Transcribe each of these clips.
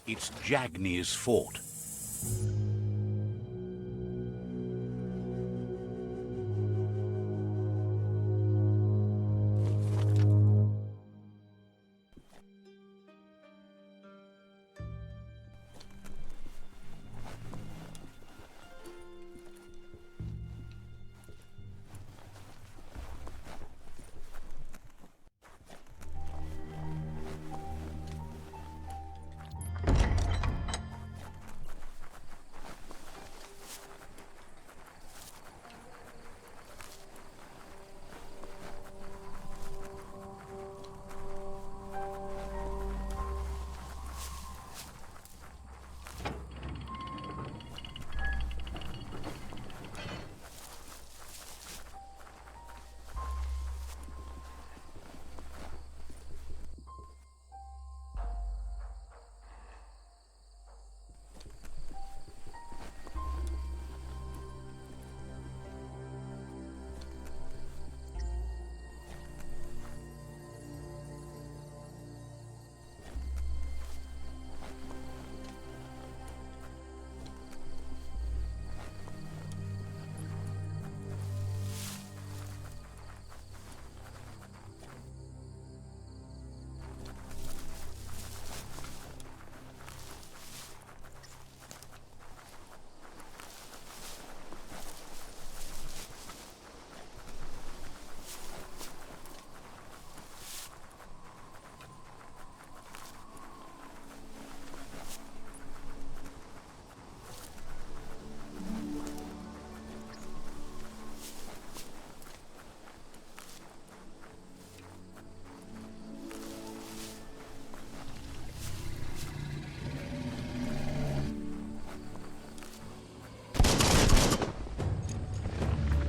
It's Jagni's fort.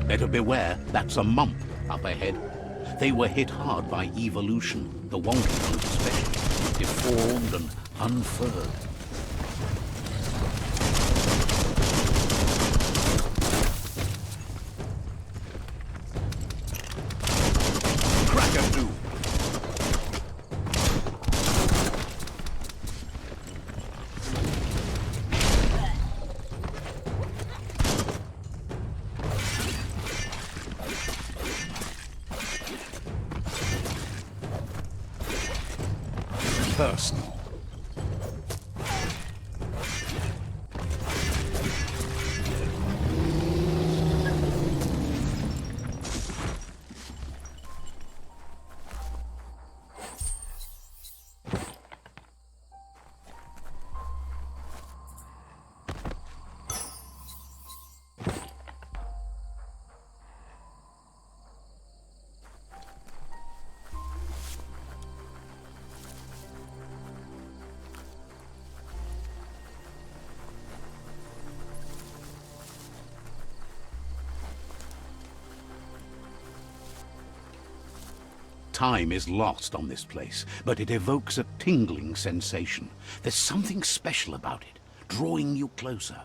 Better beware, that's a mump up ahead. They were hit hard by evolution, the wonky ones especially, deformed and unfurred. Crack-a-doo! Personal. Time is lost on this place, but it evokes a tingling sensation. There's something special about it, drawing you closer.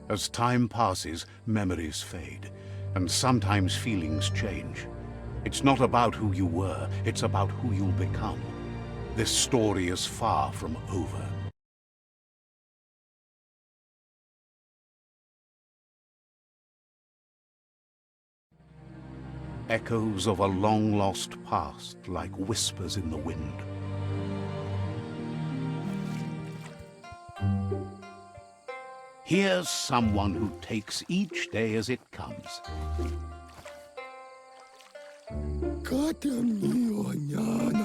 As time passes, memories fade, and sometimes feelings change. It's not about who you were, it's about who you'll become. This story is far from over. Echoes of a long-lost past, like whispers in the wind. Here's someone who takes each day as it comes.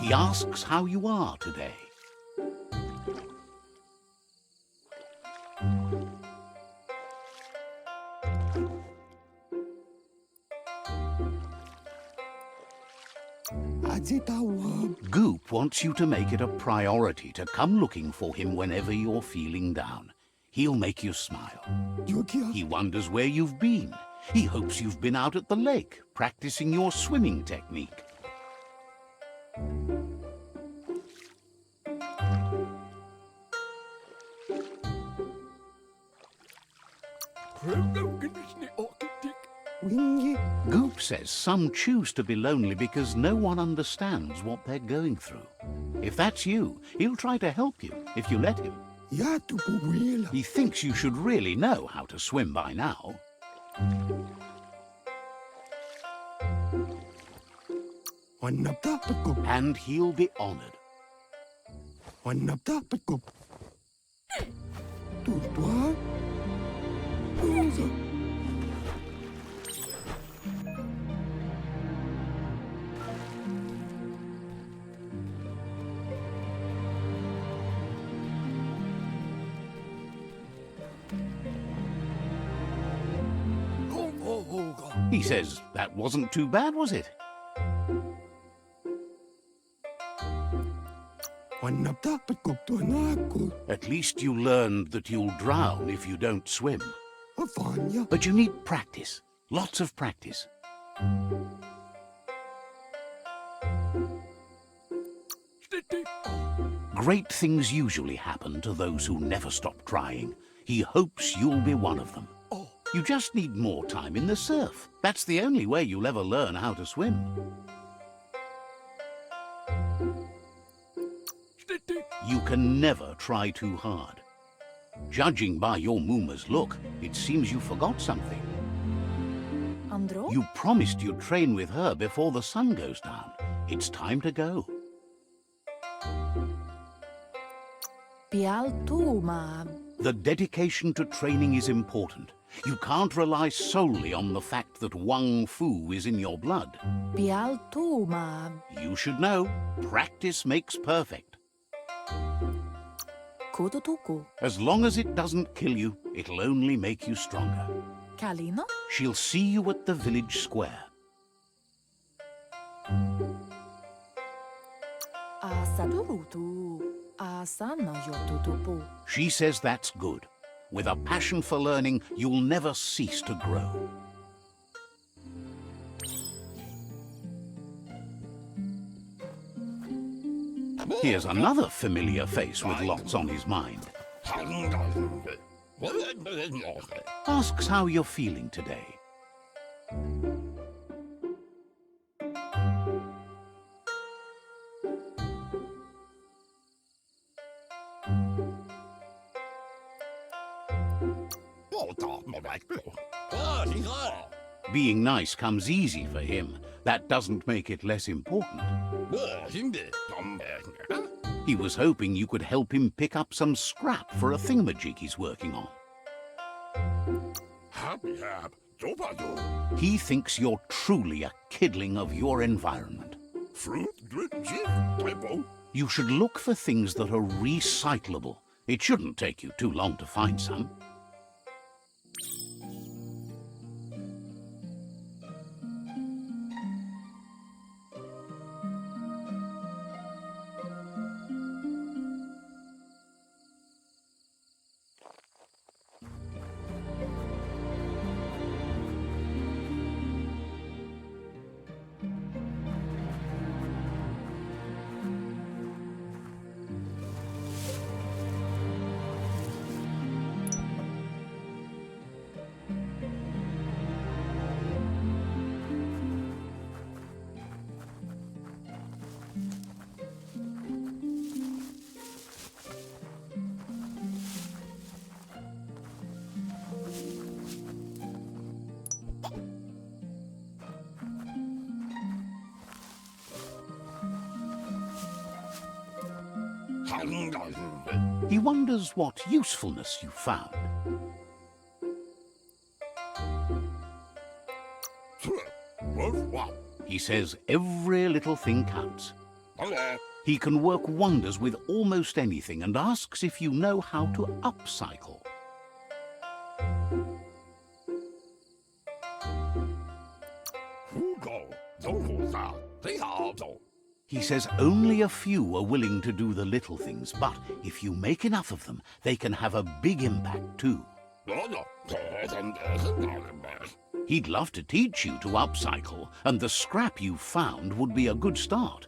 He asks how you are today. Goop wants you to make it a priority to come looking for him whenever you're feeling down. He'll make you smile. He wonders where you've been. He hopes you've been out at the lake, practicing your swimming technique. Goop says some choose to be lonely because no one understands what they're going through. If that's you, he'll try to help you if you let him. He thinks you should really know how to swim by now. And he'll be honored. He says that wasn't too bad, was it? At least you learned that you'll drown if you don't swim. But you need practice. Lots of practice. Great things usually happen to those who never stop trying. He hopes you'll be one of them. You just need more time in the surf. That's the only way you'll ever learn how to swim. You can never try too hard. Judging by your Mooma's look, it seems you forgot something. Andro? You promised you'd train with her before the sun goes down. It's time to go. Pialtuma. The dedication to training is important. You can't rely solely on the fact that Wang Fu is in your blood. Pialtuma. You should know, practice makes perfect. Kodotuku. As long as it doesn't kill you, it'll only make you stronger. Kalino? She'll see you at the village square. Asadurutu. Asana yotutupu. She says that's good. With a passion for learning, you'll never cease to grow. Here's another familiar face with lots on his mind. Asks how you're feeling today. Being nice comes easy for him. That doesn't make it less important. He was hoping you could help him pick up some scrap for a thingamajig he's working on. He thinks you're truly a kidling of your environment. You should look for things that are recyclable. It shouldn't take you too long to find some. He wonders what usefulness you found. He says every little thing counts. He can work wonders with almost anything and asks if you know how to upcycle. He says only a few are willing to do the little things, but if you make enough of them, they can have a big impact too. He'd love to teach you to upcycle, and the scrap you found would be a good start.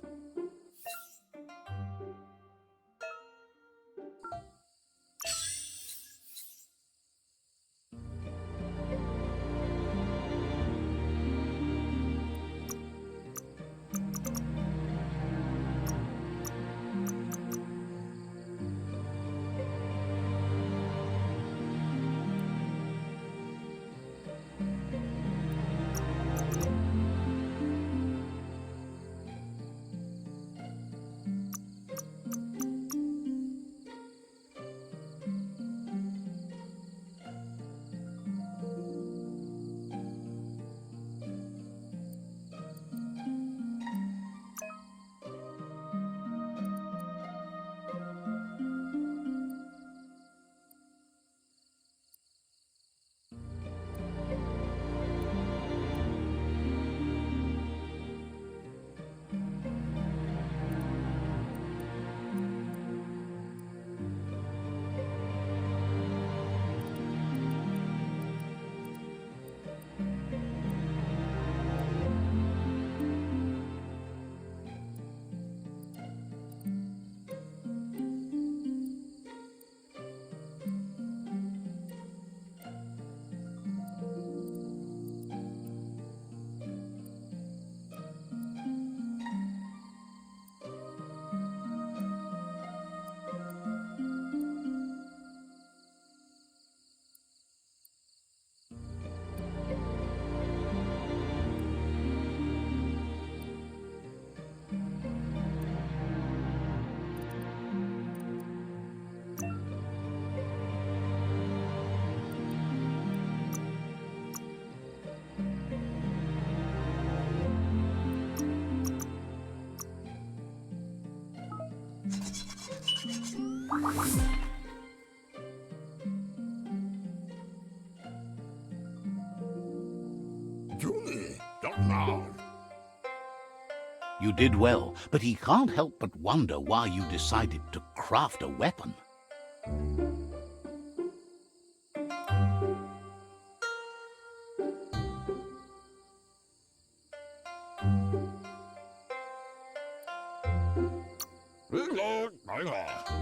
You did well, but he can't help but wonder why you decided to craft a weapon.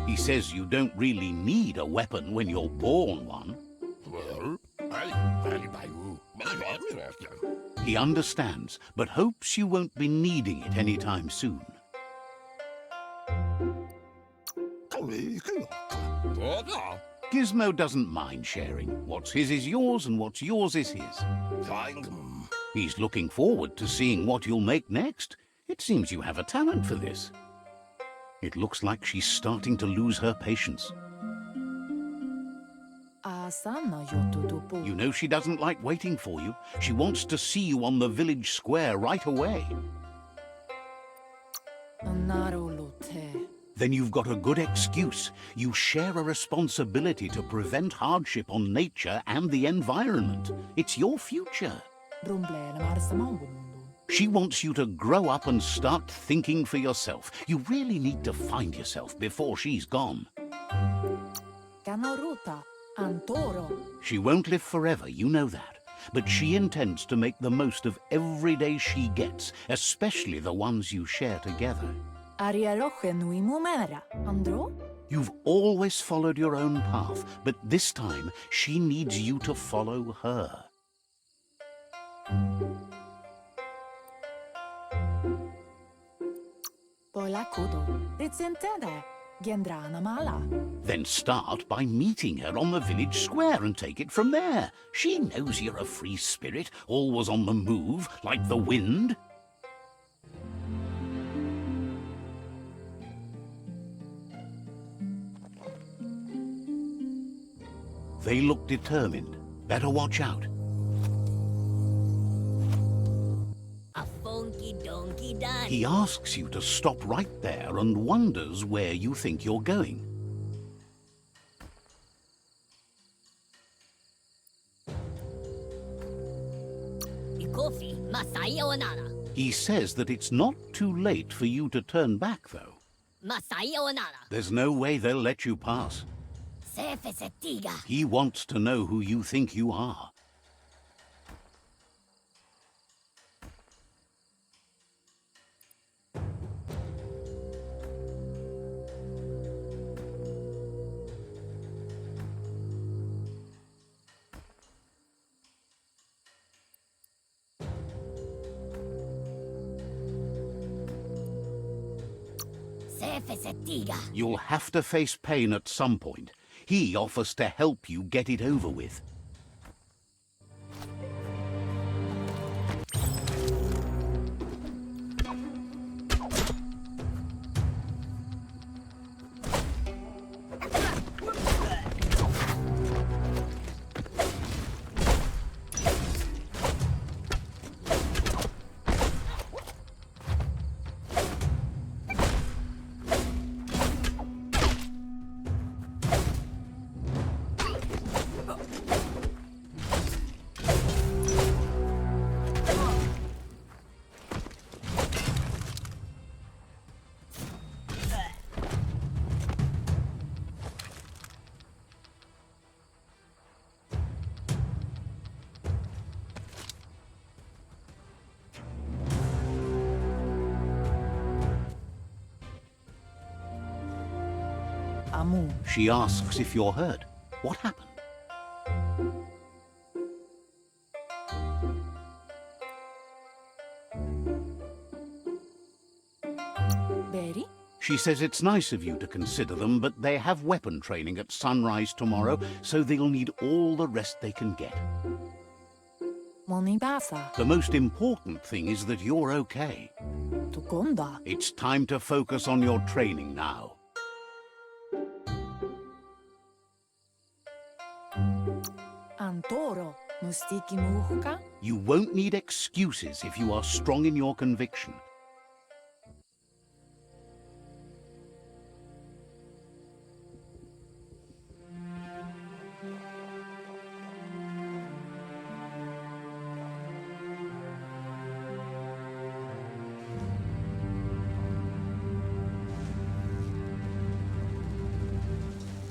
He says you don't really need a weapon when you're born one. He understands, but hopes you won't be needing it anytime soon. Gizmo doesn't mind sharing. What's his is yours, and what's yours is his. He's looking forward to seeing what you'll make next. It seems you have a talent for this. It looks like she's starting to lose her patience. You know she doesn't like waiting for you. She wants to see you on the village square right away. Then you've got a good excuse. You share a responsibility to prevent hardship on nature and the environment. It's your future. She wants you to grow up and start thinking for yourself. You really need to find yourself before she's gone. She won't live forever, you know that. But she intends to make the most of every day she gets, especially the ones you share together. You've always followed your own path, but this time she needs you to follow her. Then start by meeting her on the village square and take it from there. She knows you're a free spirit, always on the move, like the wind. They look determined. Better watch out. He asks you to stop right there and wonders where you think you're going. He says that it's not too late for you to turn back, though. There's no way they'll let you pass. He wants to know who you think you are. You'll have to face pain at some point. He offers to help you get it over with. She asks if you're hurt. What happened? She says it's nice of you to consider them, but they have weapon training at sunrise tomorrow, so they'll need all the rest they can get. The most important thing is that you're okay. It's time to focus on your training now. You won't need excuses if you are strong in your conviction.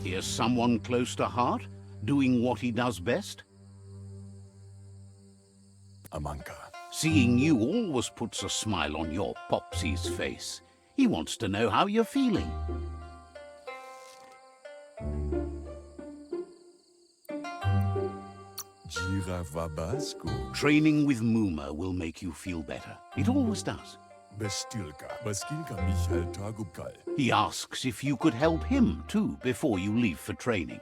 Here's someone close to heart, doing what he does best. Amanka. Seeing you always puts a smile on your Popsy's face. He wants to know how you're feeling. Jiravabasco. Training with Muma will make you feel better. It always does. Bestilka. Baskilka Michal Tagukal. He asks if you could help him too before you leave for training.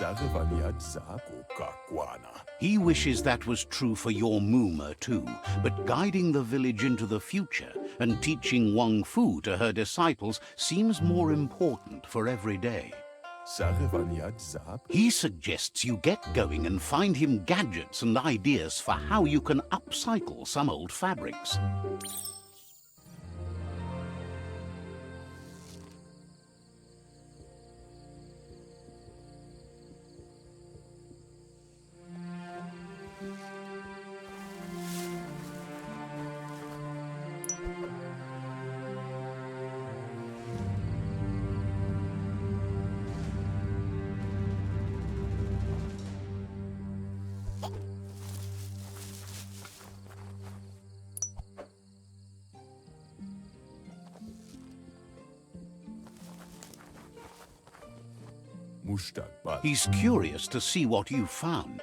Sarevaniat Zako Kakwana. He wishes that was true for your Muma too, but guiding the village into the future and teaching Wang Fu to her disciples seems more important for every day. Sarevaniat Zap. He suggests you get going and find him gadgets and ideas for how you can upcycle some old fabrics. Mustakbal. He's curious to see what you found.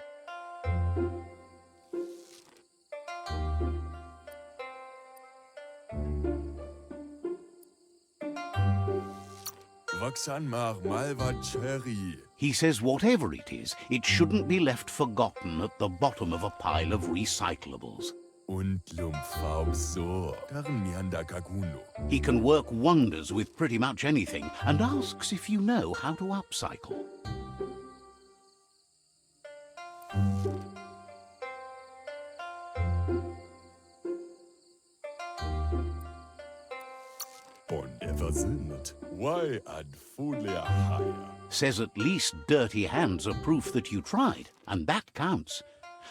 Vaksanmar Malva Cherry. He says whatever it is, it shouldn't be left forgotten at the bottom of a pile of recyclables. Und Lumfaub so. Tarmianda Kaguno. He can work wonders with pretty much anything and asks if you know how to upcycle. Und ever sind. Why ad fulia higher? Says at least dirty hands are proof that you tried, and that counts.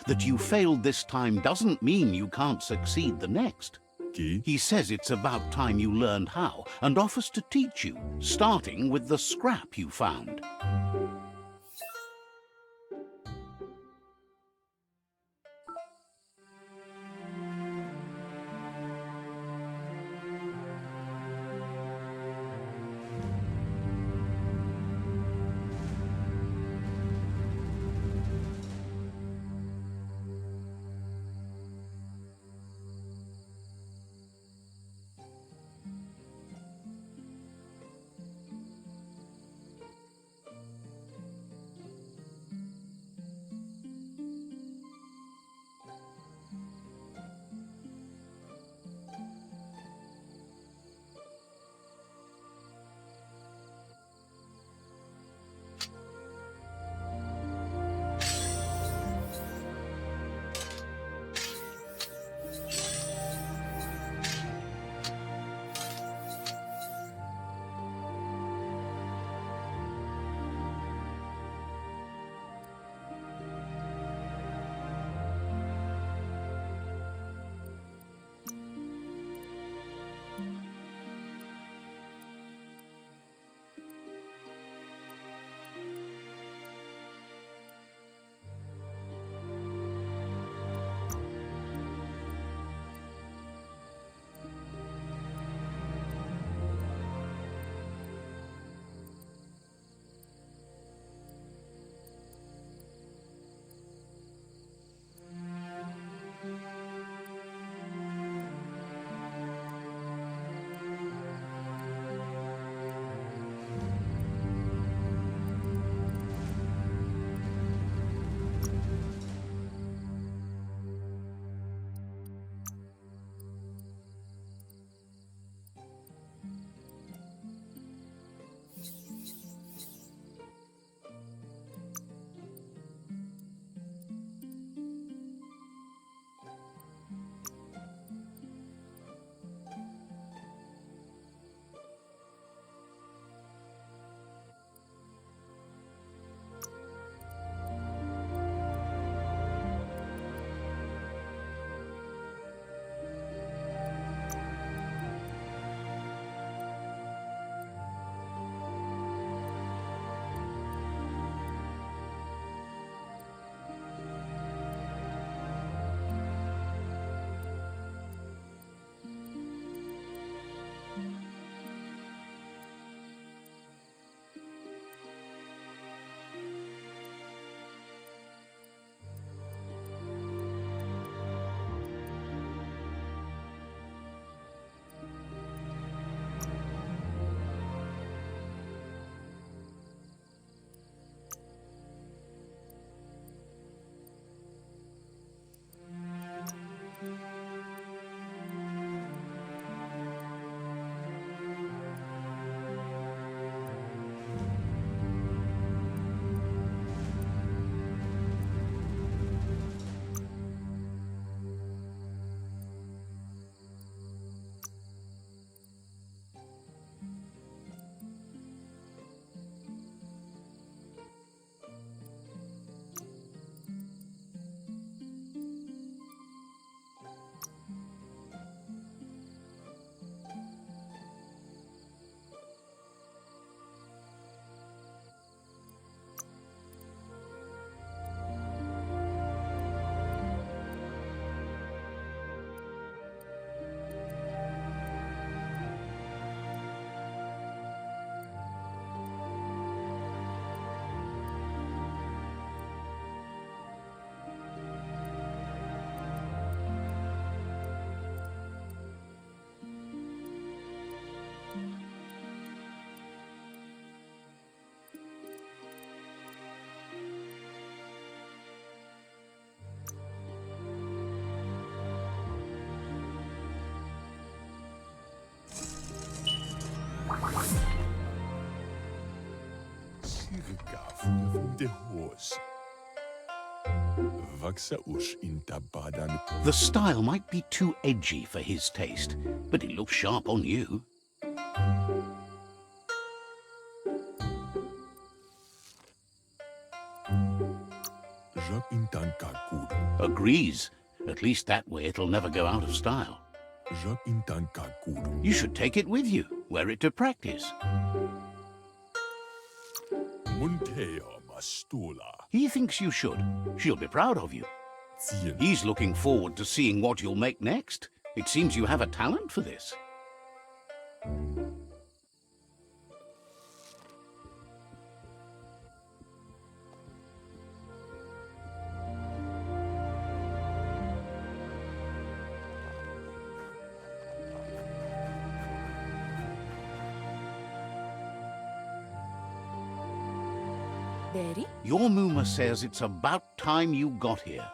That you failed this time doesn't mean you can't succeed the next. Ki? He says it's about time you learned how and offers to teach you, starting with the scrap you found. Irka from the horse. Vaxa ush inta badan. The style might be too edgy for his taste, but it looks sharp on you. Jak intan kakuru. Agrees. At least that way it'll never go out of style. Jak intan kakuru. You should take it with you, wear it to practice. Munteo mastula. He thinks you should. She'll be proud of you. Zien. He's looking forward to seeing what you'll make next. It seems you have a talent for this. Berry? Your Muma says it's about time you got here.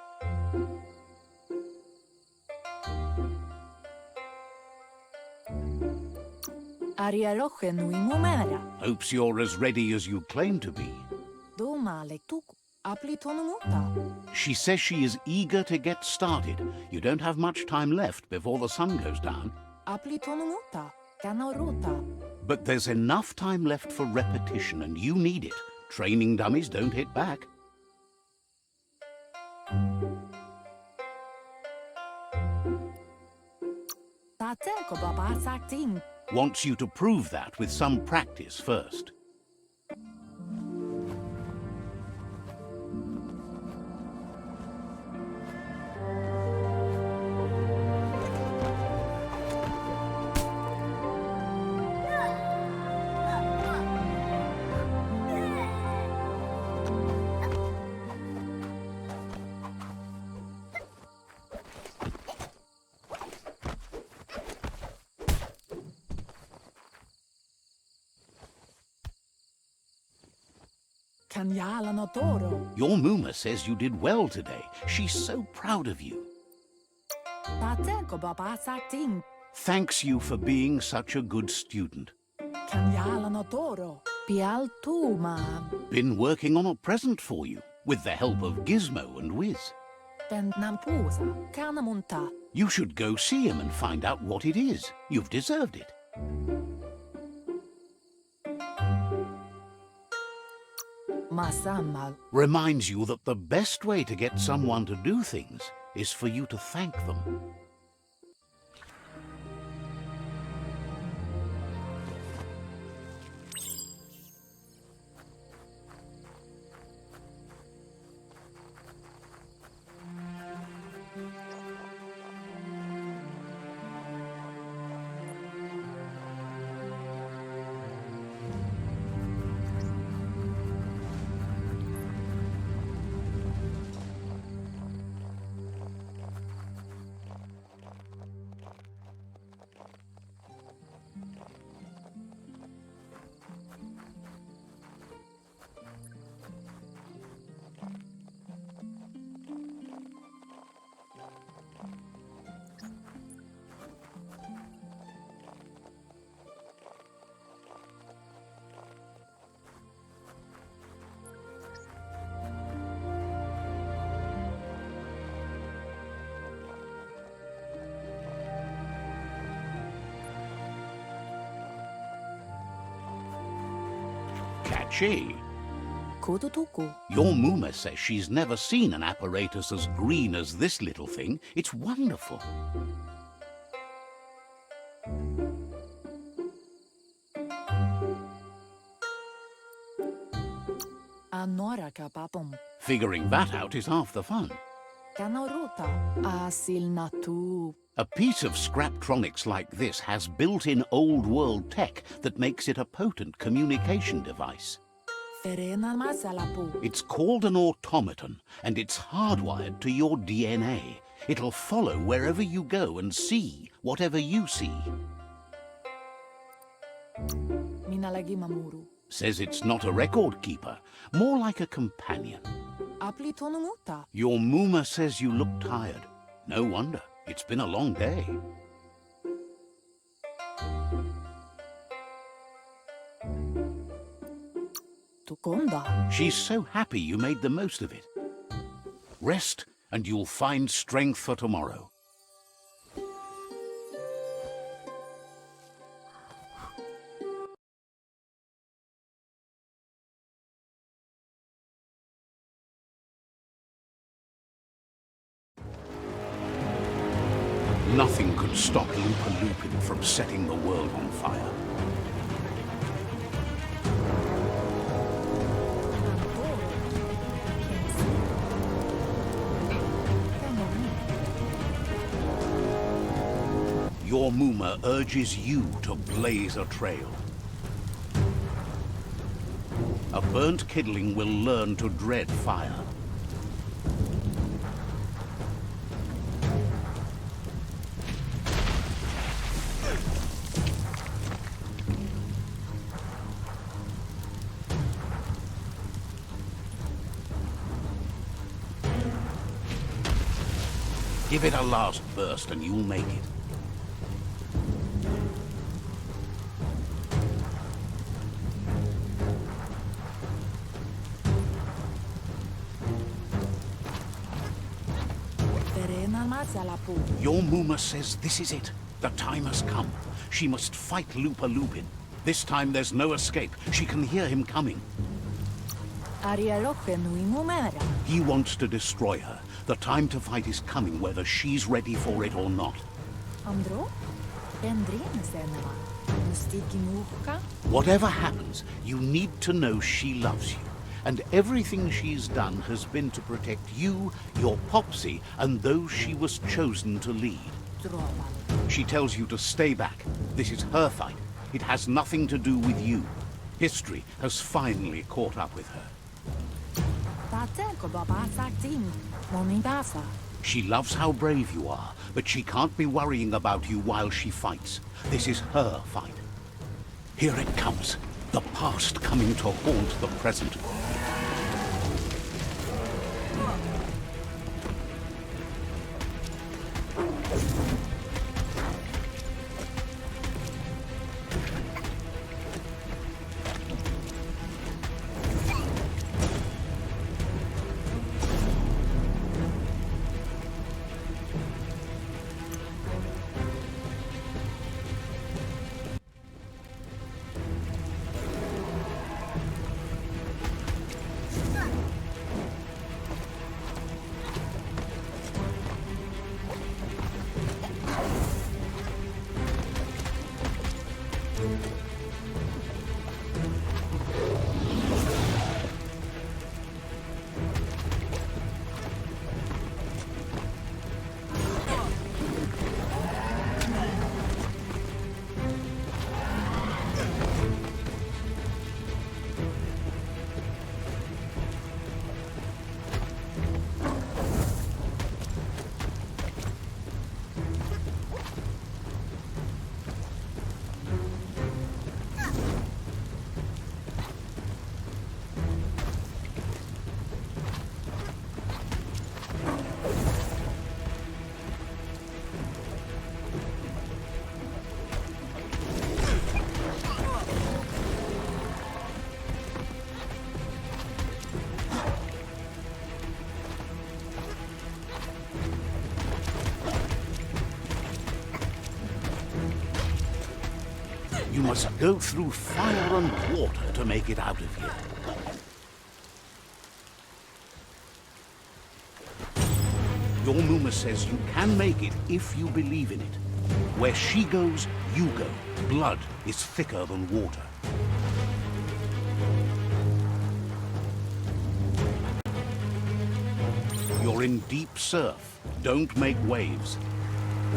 Arialoche nui mumera. Hopes you're as ready as you claim to be. Do male tuku. Apli tonumuta. She says she is eager to get started. You don't have much time left before the sun goes down. Apli tonumuta. Kanaruta. But there's enough time left for repetition, and you need it. Training dummies don't hit back. Tateko baba sakting. Wants you to prove that with some practice first. Kanyala no toro. Your Muma says you did well today. She's so proud of you. Tateko baba sakting. Thanks you for being such a good student. Kanyala no toro. Pial tu ma. Been working on a present for you, with the help of Gizmo and Wiz. Ben nampusa. Kanamunta. You should go see him and find out what it is. You've deserved it. Masamal. Reminds you that the best way to get someone to do things is for you to thank them. Catchy. Kudutuku. Your Muma says she's never seen an apparatus as green as this little thing. It's wonderful. Anora kapapum. Figuring that out is half the fun. Kanaruta. Asil natu. A piece of Scraptronics like this has built-in old-world tech that makes it a potent communication device. Ferena masalapu. It's called an automaton, and it's hardwired to your DNA. It'll follow wherever you go and see whatever you see. Minalagi mamuru. Says it's not a record keeper, more like a companion. Apli tonumuta. Your Muma says you look tired. No wonder. It's been a long day. Gonda. She's so happy you made the most of it. Rest, and you'll find strength for tomorrow. Nothing could stop Lupin from setting the world on fire. Your Muma urges you to blaze a trail. A burnt kidling will learn to dread fire. Give it a last burst and you'll make it. Your Muma says this is it. The time has come. She must fight Lupin. This time there's no escape. She can hear him coming. He wants to destroy her. The time to fight is coming, whether she's ready for it or not. Whatever happens, you need to know she loves you. And everything she's done has been to protect you, your Popsy, and those she was chosen to lead. She tells you to stay back. This is her fight. It has nothing to do with you. History has finally caught up with her. She loves how brave you are, but she can't be worrying about you while she fights. This is her fight. Here it comes. The past coming to haunt the present. You must go through fire and water to make it out of here. Your Muma says you can make it if you believe in it. Where she goes, you go. Blood is thicker than water. You're in deep surf. Don't make waves.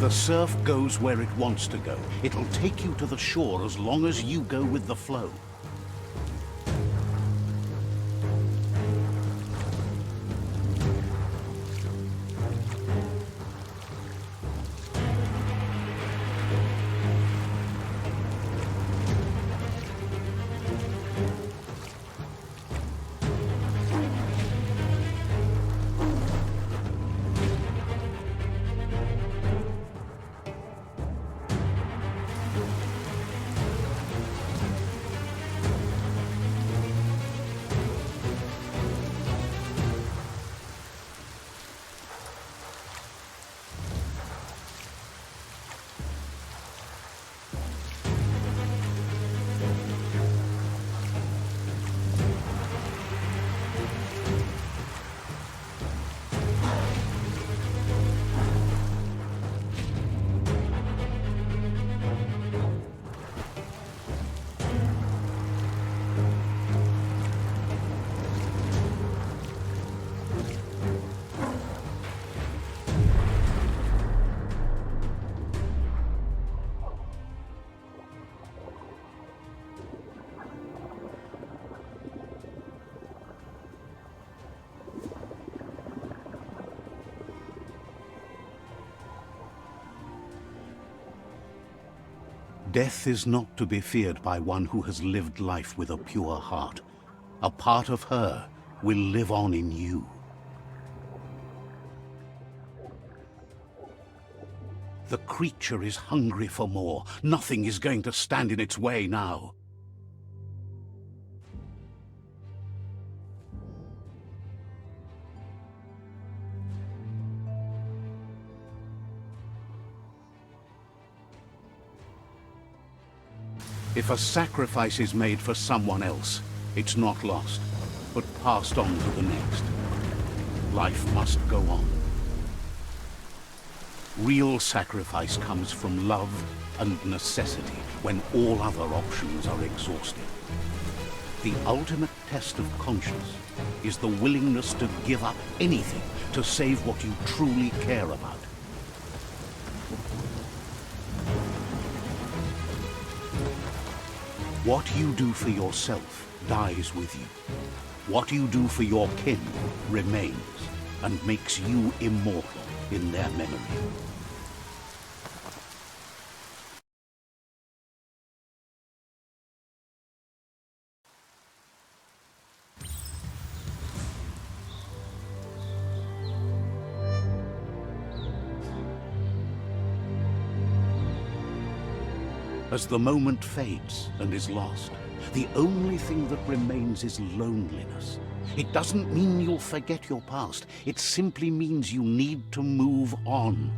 The surf goes where it wants to go. It'll take you to the shore as long as you go with the flow. Death is not to be feared by one who has lived life with a pure heart. A part of her will live on in you. The creature is hungry for more. Nothing is going to stand in its way now. If a sacrifice is made for someone else, it's not lost, but passed on to the next. Life must go on. Real sacrifice comes from love and necessity when all other options are exhausted. The ultimate test of conscience is the willingness to give up anything to save what you truly care about. What you do for yourself dies with you. What you do for your kin remains and makes you immortal in their memory. As the moment fades and is lost, the only thing that remains is loneliness. It doesn't mean you'll forget your past. It simply means you need to move on.